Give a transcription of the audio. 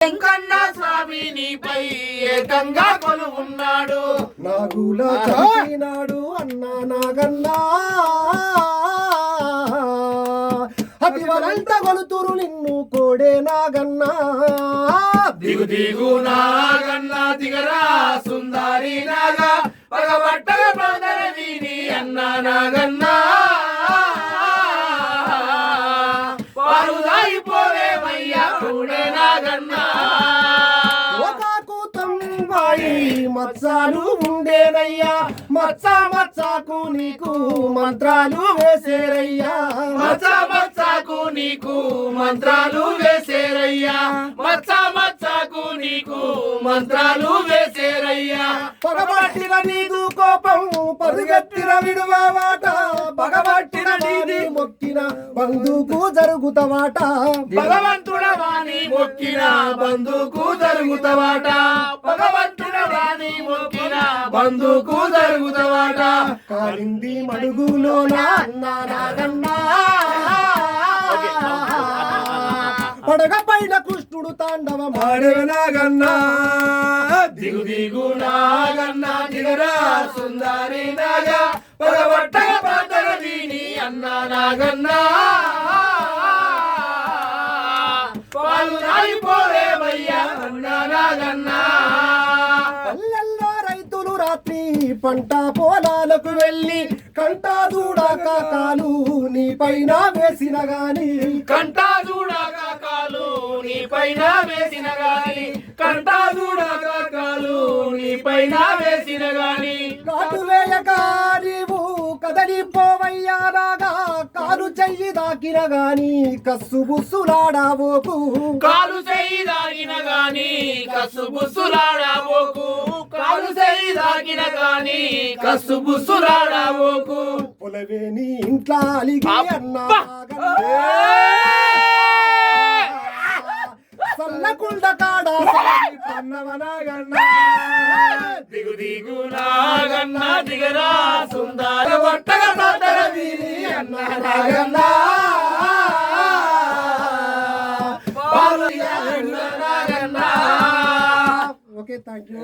వెంకన్న స్వామి నీపై ఏకంగా కొలువున్నాడు. నాగుల చంపినాడు అన్నా నాగన్నా అతివలంత కొలుతురు నిన్ను కోడే నాగన్నా. దిగు దిగు నాగన్నా దిగరా సుందరి నాగా పగబట్టగ పొందర వీని అన్నా నాగన్నా. పారుదాయిపోవేమయ్యా కోడే నాగన్నా. మచ్చాలు ఉండేనయ్యా మచ్చా మచ్చాకు నీకు మంత్రాలు వేసేరయ్యా. మచ్చా మచ్చాకు నీకు మంత్రాలు వేసేరయ్యా. మచ్చా మచ్చాకు నీకు మంత్రాలు వేసేరయ్యా. పగబట్టిన నీదు కోపం పరుగెత్తిన విడువాట పగబట్టిన నీది మొక్కిన బంధుకు జరుగుతవాట. భగవంతుడవాని మొక్కిన బంధుకు జరుగుతవాట. భగవంతుడవాని మొక్కిన బంధుకు జరుగుతవాట. కాలింది మడుగులోన అన్నా నాగన్నా పడగ పైన కృష్ణుడు తాండవ మాడే నాగన్నా. దిగు దిగు నాగన్నా దిగరా సుందరి నాగా పగబట్టగ పాతర వీని అన్నా నాగన్నా. పాలుదాయిపోవేమయ్యా అన్నా నాగన్నా. పల్లెల్లో రైతులు రాత్రి పంట పొలాలకు వెళ్ళి కంటా దూడాక కాలు నీ పైన వేసిన గాని. కంటా దూడాక కాలు నీ పైన వేసిన గాని. కంటా దూడాక కాలు నీ పైన వేసిన గాని. కాటు వేయక నీవు కదలిపోవయ్యా రాగా కాలు చెయ్యి దాకిన గాని కస్సు బుస్సులాడావోకు. కాలు చెయ్యి దాగిన గాని కస్సు బుస్సులాడావోకు. కాలు చెయ్యి దాగిన గాని కస్సు బుస్సులాడావోకు. పొలవేని ఇంట్లో అలిగి అన్నా సల్లకుండ కాడ పన్నవనాగన్నా. దిగు దిగు నాగన్నా దిగరా సుందర బట్టగ పాతర వీని అన్నా నాగన్నా. Okay thank you.